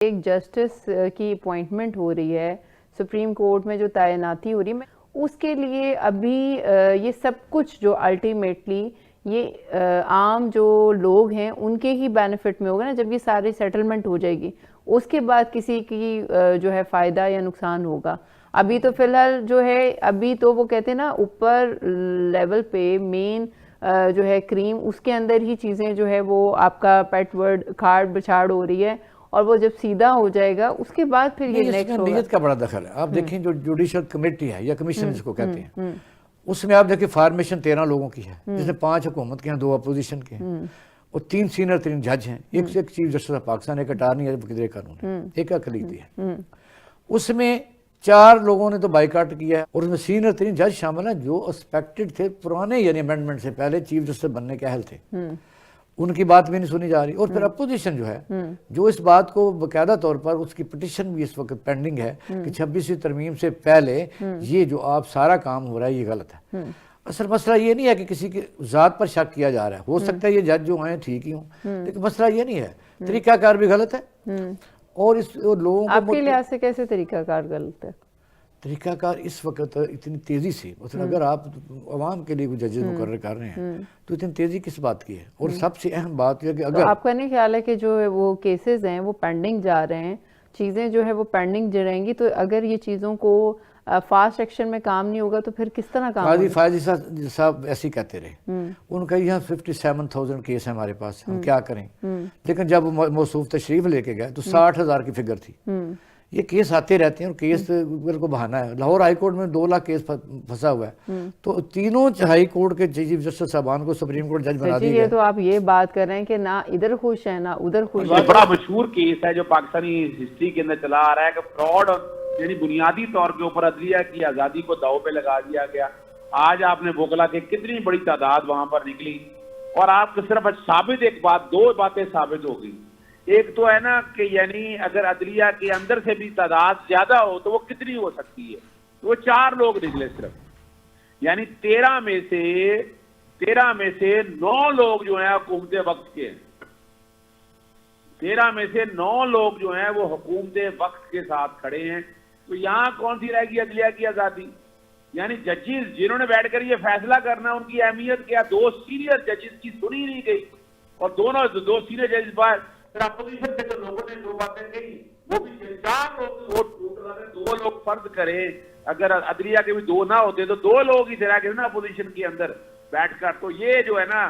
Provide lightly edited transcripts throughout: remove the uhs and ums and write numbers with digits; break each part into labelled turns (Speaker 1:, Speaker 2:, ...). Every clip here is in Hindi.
Speaker 1: एक जस्टिस की अपॉइंटमेंट हो रही है, सुप्रीम कोर्ट में जो तैनाती हो रही है, उसके लिए अभी ये सब कुछ जो अल्टीमेटली ये आम जो लोग हैं उनके ही बेनिफिट में होगा ना, जब ये सारी सेटलमेंट हो जाएगी उसके बाद किसी की जो है फ़ायदा या नुकसान होगा। अभी तो फिलहाल जो है, अभी तो वो कहते हैं ना ऊपर लेवल पे मेन जो है क्रीम, उसके अंदर ही चीज़ें जो है वो आपका पेट वर्ड खाड़ बिछाड़ हो रही है, और वो जब सीधा हो जाएगा उसके बाद फिर ये नेक्स्ट होगा।
Speaker 2: नीयत का बड़ा दखल है। आप देखें जो जुडिशल कमेटी है या कमीशन जिसको कहते हैं, उसमें आप देखिए फॉर्मेशन 13 लोगों की है, जिसमें 5 हुकूमत के हैं, 2 अपोजिशन के हैं, और 3 सीनियर 3 जज हैं, एक से एक चीफ जस्टिस ऑफ पाकिस्तान, एक अटारनी है, वकील कानून है, एक अकलीती है। उसमें 4 लोगों ने तो बाइकाट किया है, और उसमें सीनियर 3 जज शामिल हैं जो एक्सपेक्टेड थे पुराने यानी अमेंडमेंट से पहले चीफ जस्टिस बनने के अहल थे, उनकी बात भी नहीं सुनी जा रही। और फिर अपोजिशन जो है जो इस बात को बाकायदा तौर पर, उसकी पिटिशन भी इस वक्त पेंडिंग है कि 26वीं तरमीम से पहले ये जो आप सारा काम हो रहा है ये गलत है। असल मसला ये नहीं है कि किसी की ज़ात पर शक किया जा रहा है, हो सकता है ये जज जो आए ठीक ही हों, लेकिन मसला ये नहीं है, तरीकाकार भी गलत है। और इस लोगों को
Speaker 1: आपके लिहाज से कैसे तरीकाकार गलत है?
Speaker 2: तरीकाकार इस वक्त इतनी तेज़ी से, मतलब अगर आप अवाम के लिए कोई जजेस मुकर्रर कर रहे हैं तो इतनी तेज़ी किस बात की है? और सबसे अहम बात यह कि अगर
Speaker 1: तो आपका नहीं ख्याल है कि जो है वो केसेस हैं वो पेंडिंग जा रहे हैं, चीज़ें जो है वो पेंडिंग रहेंगी, तो अगर ये चीज़ों को फास्ट एक्शन में काम नहीं होगा तो फिर किस तरह काम होगा?
Speaker 2: फायजी साहब ऐसे ही कहते रहे, उनका यहाँ 57,000 केस है हमारे पास, हम क्या करें। लेकिन जब मौसूफ तशरीफ लेके गए तो 60,000 की फिगर थी। ये केस आते रहते हैं और केस को बहाना है। लाहौर हाई कोर्ट में 2 लाख केस फंसा हुआ है, तो तीनों हाई कोर्ट के चीफ जस्टिस साहबान को सुप्रीम कोर्ट जज बना दिया।
Speaker 1: तो आप ये बात कर रहे हैं कि ना इधर खुश है ना उधर खुश
Speaker 3: है। बड़ा मशहूर केस है जो पाकिस्तानी हिस्ट्री के अंदर चला आ रहा है कि फ्रॉड यानी बुनियादी तौर के ऊपर अदलिया की आजादी को दाव पे लगा दिया गया। आज आपने बोकला के कितनी बड़ी तादाद वहां पर निकली, और आपको सिर्फ साबित एक बात, 2 बातें साबित हो गई। एक तो है ना कि यानी अगर अदलिया के अंदर से भी तादाद ज्यादा हो तो वो कितनी हो सकती है, तो वो 4 लोग निकले सिर्फ, यानी 13 में से 9 लोग जो हैं हुकूमत वक्त के हैं। 13 में से 9 लोग जो हैं वो हुकूमत वक्त के साथ खड़े हैं। तो यहां कौन सी रहेगी अदलिया की आजादी? यानी जजेस जिन्होंने बैठकर ये फैसला करना, उनकी अहमियत क्या? 2 सीनियर जजेस की सुनी नहीं गई, और 2 सीनियर जजेस पर अपोजिशन के जो लोगों ने 2 बातें कही, वो भी 4 लोग वोट टूट रहे। 2 लोग फर्ज करें, अगर अदलिया के भी 2 ना होते तो 2 लोग ही थे ना अपोजिशन के अंदर बैठकर, तो ये जो है ना,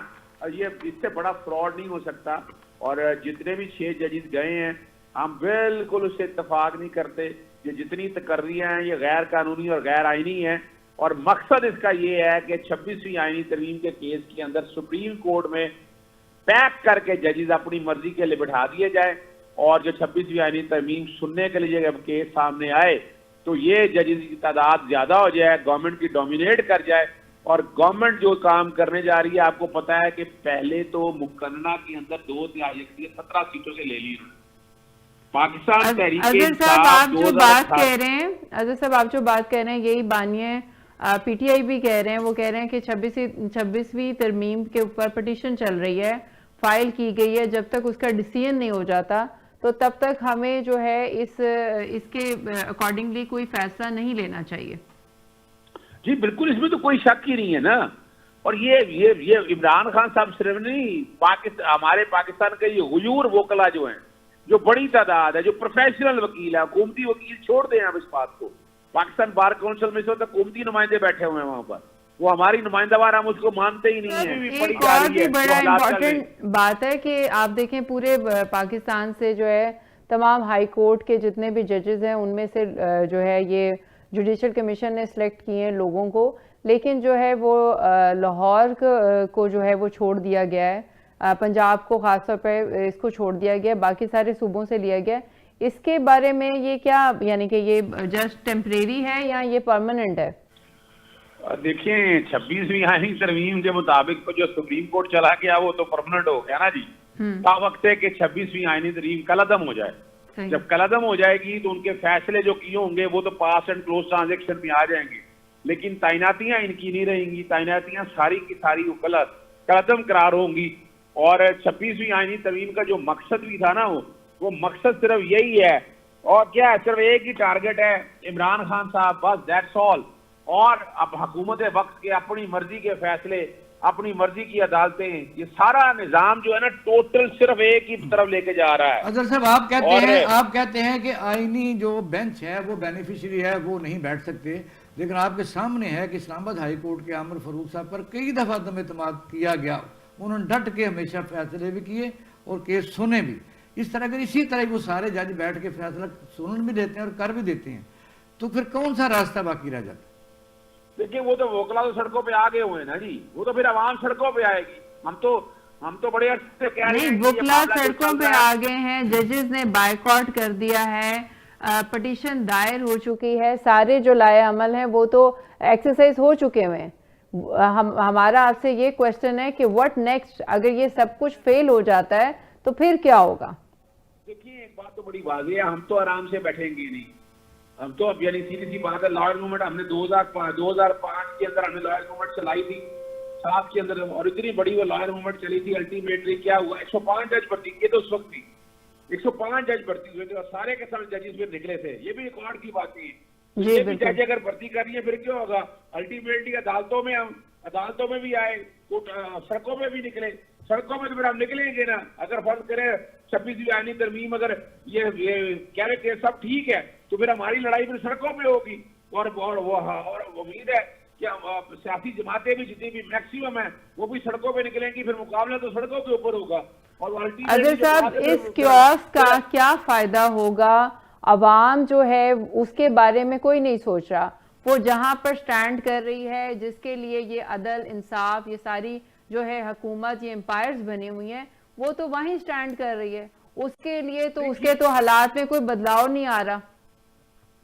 Speaker 3: ये इससे बड़ा फ्रॉड नहीं हो सकता। और जितने भी 6 जजेस गए हैं, हम बिल्कुल उससे इत्तेफाक नहीं करते। ये जितनी तकर्रियां हैं ये गैर कानूनी और गैर आईनी है, और मकसद इसका ये है कि 26वीं आईनी तरमीम के केस के अंदर सुप्रीम कोर्ट में पैक करके जजेस अपनी मर्जी के लिए बिठा दिए जाए, और जो 26वीं आईनी तरमीम सुनने के लिए जब केस सामने आए तो ये जजेस की तादाद ज्यादा हो जाए, गवर्नमेंट की डोमिनेट कर जाए, और गवर्नमेंट जो काम करने जा रही है, आपको पता है कि पहले तो मुकन्ना के अंदर 2/3 17 सीटों से ले ली पाकिस्तान तहरीक
Speaker 1: साहब। आप जो बात कह रहे हैं, अजहर साहब आप जो बात कह रहे हैं यही बानिए पीटीआई भी कह रहे हैं। वो कह रहे हैं कि 26वीं तरमीम के ऊपर पिटीशन चल रही है, फाइल की गई है, जब तक उसका डिसीजन नहीं हो जाता तो तब तक हमें जो है इसके अकॉर्डिंगली कोई फैसला नहीं लेना चाहिए।
Speaker 3: जी बिल्कुल, इसमें तो कोई शक ही नहीं है ना। और ये इमरान खान साहब सिर्फ नहीं, हमारे पाकिस्तान के ये हुजूर वोकला जो हैं, जो बड़ी तादाद है, जो प्रोफेशनल वकील है, हुकूमती वकील छोड़ दें आप इस बात को, पाकिस्तान बार काउंसिल में से तो हुकूमती नुमाइंदे बैठे हुए हैं वहां पर, वो हमारी नुमाइंदावार, हम उसको मानते ही नहीं है।
Speaker 1: एक और भी बड़ा इम्पोर्टेंट बात है कि आप देखें पूरे पाकिस्तान से जो है तमाम हाई कोर्ट के जितने भी जजेस हैं उनमें से जो है ये जुडिशल कमीशन ने सिलेक्ट किए हैं लोगों को, लेकिन जो है वो लाहौर को जो है वो छोड़ दिया गया है, पंजाब को खासतौर पर इसको छोड़ दिया गया, बाकी सारे सूबों से लिया गया। इसके बारे में ये क्या, यानी कि ये जस्ट टेम्परेरी है या ये परमानेंट है?
Speaker 3: देखिए 26वीं आईनी तरमीम के मुताबिक तो जो सुप्रीम कोर्ट चला गया वो तो परमानेंट हो गया ना जी। वक्त है कि 26वीं आईनी तरमीम कलअदम हो जाए। जब कलअदम हो जाएगी तो उनके फैसले जो किए होंगे वो तो पास एंड क्लोज ट्रांजेक्शन में आ जाएंगे, लेकिन तैनातियां इनकी नहीं रहेंगी। तैनातियां सारी की सारी कलअदम करार होंगी। और 26वीं आईनी तरमीम का जो मकसद भी था ना, वो वो मकसद सिर्फ यही है, और क्या है, सिर्फ एक ही टारगेट है, इमरान खान साहब, बस दैट्स ऑल। और अब हुकूमत वक्त के अपनी मर्जी के फैसले, अपनी मर्जी की अदालतें, ये सारा निजाम जो है ना टोटल सिर्फ एक ही तरफ लेके जा रहा है।
Speaker 2: अजहर साहब आप कहते हैं कि आईनी जो बेंच है वो बेनिफिशियरी है, वो नहीं बैठ सकते, लेकिन आपके सामने है कि इस्लामाबाद हाई कोर्ट के आमिर फारूक साहब पर कई दफा दम एतमाद किया गया, उन्होंने डट के हमेशा फैसले भी किए और केस सुने भी। इस तरह अगर इसी तरह वो सारे जज बैठ के फैसला सुन भी देते हैं और कर भी देते हैं, तो फिर कौन सा रास्ता बाकी रह जाता?
Speaker 3: देखिए वो तो वोकला तो सड़कों पे आ गए हुए हैं ना जी, वो तो फिर आवाम सड़कों पे आएगी। हम तो बड़े अर्थ से कह रहे हैं
Speaker 1: नहीं, वोकला सड़कों पे आ गए हैं, जजेस ने बायकॉट कर दिया है, पिटीशन दायर हो चुकी है, सारे जो लाए अमल हैं वो तो एक्सरसाइज हो चुके हुए हैं। हमारा आपसे ये क्वेश्चन है कि व्हाट नेक्स्ट, अगर ये सब कुछ फेल हो जाता है तो फिर क्या होगा?
Speaker 3: देखिए एक बात तो बड़ी वाज़ेह है, हम तो आराम से बैठेंगे नहीं। हम तो अब यानी सीधी सी बात है, लॉयर मूवमेंट हमने 2005 के अंदर हमने लॉयर मूवमेंट चलाई थी, 7 के अंदर, और इतनी बड़ी वो लॉयर मूवमेंट चली थी। अल्टीमेटली क्या हुआ, 105 जज भर्ती किए थे उस वक्त भी, 105 जज भर्ती हुए थे और सारे के सारे जजेस फिर निकले थे। ये भी रिकॉर्ड की बात है। ये भी जज अगर भर्ती कर रही है फिर क्या होगा? अल्टीमेटली अदालतों में भी आए, सड़कों में भी निकले, सड़कों में तो फिर हम निकलेंगे ना। अगर फर्ज करें 26वीं आईनी तरमीम, अगर ये कह रहे कि सब ठीक है, तो फिर हमारी लड़ाई फिर सड़कों में होगी। और उम्मीद है कि सियासी जमातें भी जितनी भी मैक्सिमम है वो भी सड़कों पे निकलेंगी, फिर मुकाबला तो सड़कों के ऊपर होगा। और
Speaker 1: अजहर साहब, इस कियोस्क का क्या फायदा होगा? अवाम जो है उसके बारे में कोई नहीं सोच रहा। वो जहां पर स्टैंड कर रही है, जिसके लिए ये अदल इंसाफ, ये सारी जो है हुकूमत, ये एम्पायर्स बनी हुई हैं, वो तो वहीं स्टैंड कर रही है। उसके लिए तो उसके तो हालात में कोई बदलाव नहीं आ रहा।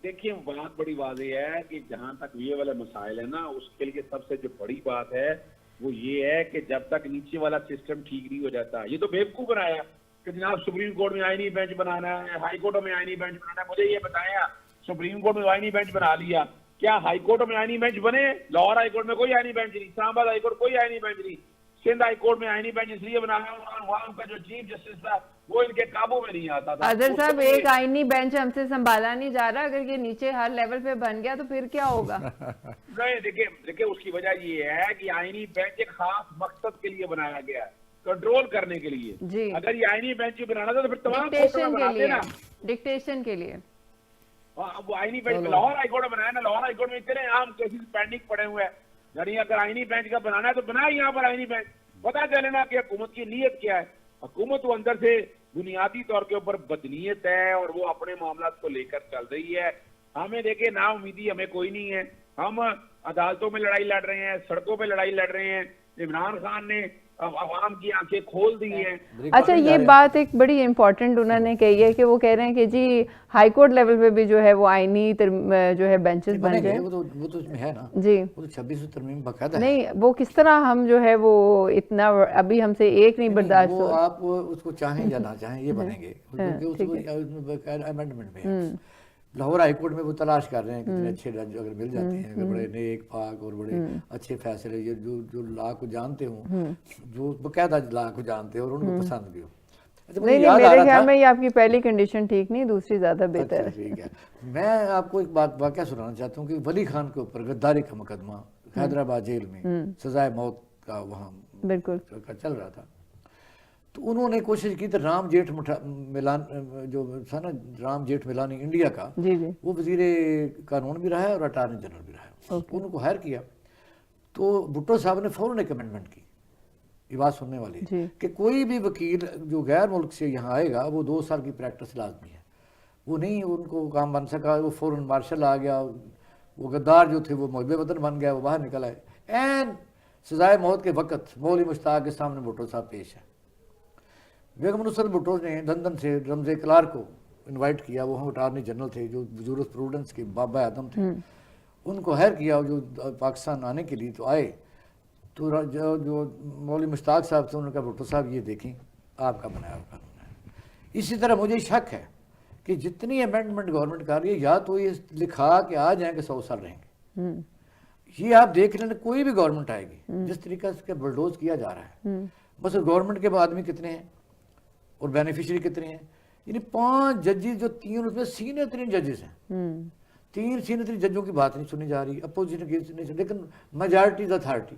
Speaker 3: देखिए बात बड़ी वाज़ेह है कि जहां तक ये वाला मसाइल है ना, उसके लिए सबसे जो बड़ी बात है वो ये है कि जब तक नीचे वाला सिस्टम ठीक नहीं हो जाता, ये तो बेवकूफ बनाया कि जनाब सुप्रीम कोर्ट में आईनी बेंच बनाना है, हाई कोर्ट में आईनी बेंच बनाना है। मुझे ये बताया, सुप्रीम कोर्ट में आईनी बेंच बना लिया, क्या हाई कोर्ट में आईनी बेंच बने? लाहौर हाई कोर्ट में कोई आईनी बेंच नहीं, इस्लामाबाद हाई कोर्ट कोई आईनी बेंच नहीं, सिंध हाई कोर्ट में आईनी बेंच इसलिए बनाया वहां का जो चीफ जस्टिस था वो इनके काबू में नहीं आता था।
Speaker 1: अजहर साहब, एक आईनी बेंच हमसे संभाला नहीं जा रहा, अगर ये नीचे हर लेवल पे बन गया तो फिर क्या होगा?
Speaker 3: नहीं, देखिए उसकी वजह ये है कि आईनी बेंच एक खास मकसद के लिए बनाया गया है, कंट्रोल करने के लिए जी। अगर ये आईनी बेंच बनाना था तो फिर तमाम
Speaker 1: डिक्टेशन के लिए
Speaker 3: वो आईनी बेंच लाहौर हाई कोर्ट बनाया ना। लाहौर हाई कोर्ट में इतने आम केसेस पेंडिंग पड़े हुए हैं, यानी अगर आईनी बेंच का बनाना है तो बनाए यहाँ पर आईनी बेंच। पता चले ना कि हुकूमत की नीयत क्या है। हुकूमत तो अंदर से बुनियादी तौर के ऊपर बदनीयत है और वो अपने मामला को लेकर चल रही है। हमें देखे ना उम्मीदी हमें कोई नहीं है, हम अदालतों में लड़ाई लड़ रहे हैं, सड़कों पे लड़ाई लड़ रहे हैं। इमरान खान ने अवाम की आंखें खोल दी हैं।
Speaker 1: अच्छा, ये बात एक बड़ी इंपॉर्टेंट उन्होंने कही है कि वो कह रहे हैं कि जी हाई कोर्ट लेवल पे भी जो है वो आईनी जो है बेंचेस बन जाए।
Speaker 2: वो तो उसमें है ना
Speaker 1: जी,
Speaker 2: वो तो 26वीं तरमीम बकायदा है।
Speaker 1: नहीं, वो किस तरह हम जो है वो इतना अभी हमसे एक नहीं बर्दाश्त हो।
Speaker 2: आप उसको चाहें या ना चाहें ये बनेंगे, क्योंकि उसको अमेंडमेंट में लाहौर हाई कोर्ट में वो तलाश कर रहे हैं कितने अच्छे जज अगर मिल जाते हैं, अगर बड़े नेक पाक और बड़े अच्छे फैसले, ये जो लॉ को जानते हों, जो बकायदा लॉ को जानते हो और उनको पसंद भी हो। अच्छा,
Speaker 1: नहीं, मेरे ख्याल में ये आपकी पहली कंडीशन ठीक नहीं, दूसरी ज्यादा बेहतर है।
Speaker 2: ठीक है, मैं आपको एक बात वाकया सुनाना चाहता हूँ कि वली खान के ऊपर गद्दारी का मुकदमा हैदराबाद जेल में सजाए मौत का वहाँ
Speaker 1: बिल्कुल
Speaker 2: चल रहा था, तो उन्होंने कोशिश की थी राम जेठ मिलान जो था ना, राम जेठ मिलानी इंडिया का,
Speaker 1: जी जी,
Speaker 2: वो वजीर कानून भी रहा है और अटॉर्नी जनरल भी रहा है, उनको हायर किया। तो भुट्टो साहब ने फौरन एक अमेंडमेंट की, ये बात सुनने वाली कि कोई भी वकील जो गैर मुल्क से यहाँ आएगा वो 2 साल की प्रैक्टिस लाजमी है। वो नहीं उनको काम बन सका, वो फौरन मार्शल आ गया, वो गद्दार जो थे वो मुहब्ब वतन बन गया, वो बाहर निकल आए। एन सजाए मौत के वक़्त मौलवी मुश्ताक के सामने भुट्टो साहब पेश है। बेगम नुसरत भुट्टो ने लंदन से रमज़े क्लार्क को इनवाइट किया, वो हम अटॉर्नी जनरल थे जो जूरिस्प्रूडेंस के बाबा आदम थे, उनको हायर किया जो पाकिस्तान आने के लिए तो आए। तो जो मौलवी मुश्ताक साहब थे उन्होंने कहा भुट्टो साहब ये देखें आपका बनाया कानून है। इसी तरह मुझे शक है कि जितनी अमेंडमेंट गवर्नमेंट कर रही है, या तो ये लिखा के आ जाएंगे 100 साल रहेंगे, ये आप देख लेना कोई भी गवर्नमेंट आएगी जिस तरीके से बुलडोज किया जा रहा है। बस गवर्नमेंट के आदमी कितने हैं और बेनिफिशियरी कितने हैं, यानी 5 जजेस जो 3 उसमें सीनियर 3 जजेस हैं, 3 सीनियर 3 जजों की बात नहीं सुनी जा रही, अपोजिशन की नहीं सुनी, लेकिन मेजॉरिटी इज अथॉरिटी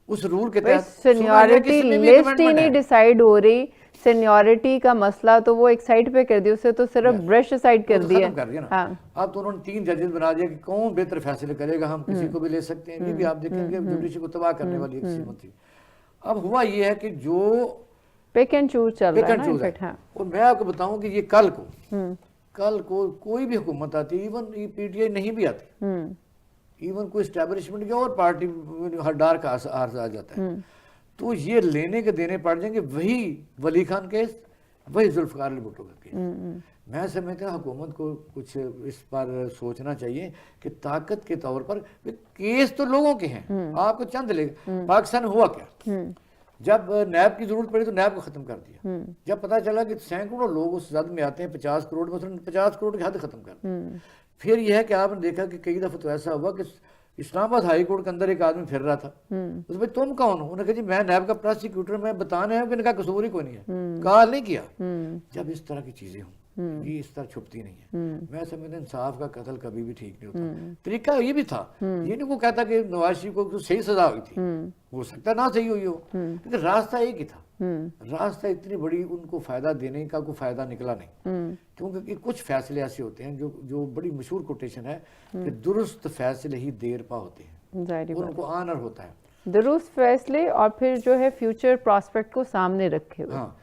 Speaker 2: उस रूल के तहत
Speaker 1: सीनियरिटी लिस्ट ही नहीं डिसाइड हो रही, सीनियरिटी का मसला तो वो एक साइड पे कर दिया, उसे तो सिर्फ ब्रश साइड कर दिया।
Speaker 2: हाँ। अब तो उन्होंने 3 जजेस बना दिया कि कौन बेहतर फैसले करेगा, हम किसी को भी ले सकते हैं, ये भी आप देखेंगे जुडिशरी को तबाह करने वाली एक सीमा थी। अब हुआ ये है कि जो
Speaker 1: पिक एंड चूज चल रहा है ना इनफैक्ट। हाँ।
Speaker 2: और मैं आपको बताऊं कि ये कल को कोई भी हुकूमत आती, इवन ये पीटीआई नहीं भी आती, इवन कोई एस्टेब्लिशमेंट की और पार्टी हर डार का आर्ज आ जाता है, तो ये लेने के देने पड़ जाएंगे, वही वली खान केस, वही जुल्फकार अली भुट्टो का केस। मैं समझता हूँ हुकूमत को कुछ इस पर सोचना चाहिए कि ताकत के तौर पर केस तो लोगों के हैं, आपको चंद लेगा। पाकिस्तान हुआ क्या, जब नैब की जरूरत पड़ी तो नैब को खत्म कर दिया, जब पता चला कि सैकड़ों लोग उस जद में आते हैं 50 करोड़ में, 50 करोड़ की हद खत्म कर दी। फिर यह है कि आपने देखा कि कई दफा तो ऐसा हुआ कि इस्लामाबाद हाई कोर्ट के अंदर एक आदमी फिर रहा था, तो भाई तुम कौन हो, उन्होंने कहा जी मैं नैब का प्रोसिक्यूटर, मैं बताने हैं कि कसूर ही कोई नहीं है, कॉल नहीं किया। जब इस तरह की चीजें हों, ये इस तरह छुपती नहीं है। मैं समझता इंसाफ का कत्ल कभी भी ठीक नहीं होता। तरीका ये भी था, ये नहीं को कहता कि नवाज शरीफ को सही सजा हुई थी, हो सकता ना सही हुई हो, लेकिन रास्ता एक ही था। रास्ता इतनी बड़ी उनको फायदा देने का कोई फायदा निकला नहीं, क्योंकि कुछ फैसले ऐसे होते हैं जो बड़ी मशहूर कोटेशन है कि दुरुस्त फैसले ही देर पा होते हैं, उनको आनर होता है
Speaker 1: दुरुस्त फैसले, और फिर जो है फ्यूचर प्रॉस्पेक्ट को सामने रखे हुए।
Speaker 2: हाँ,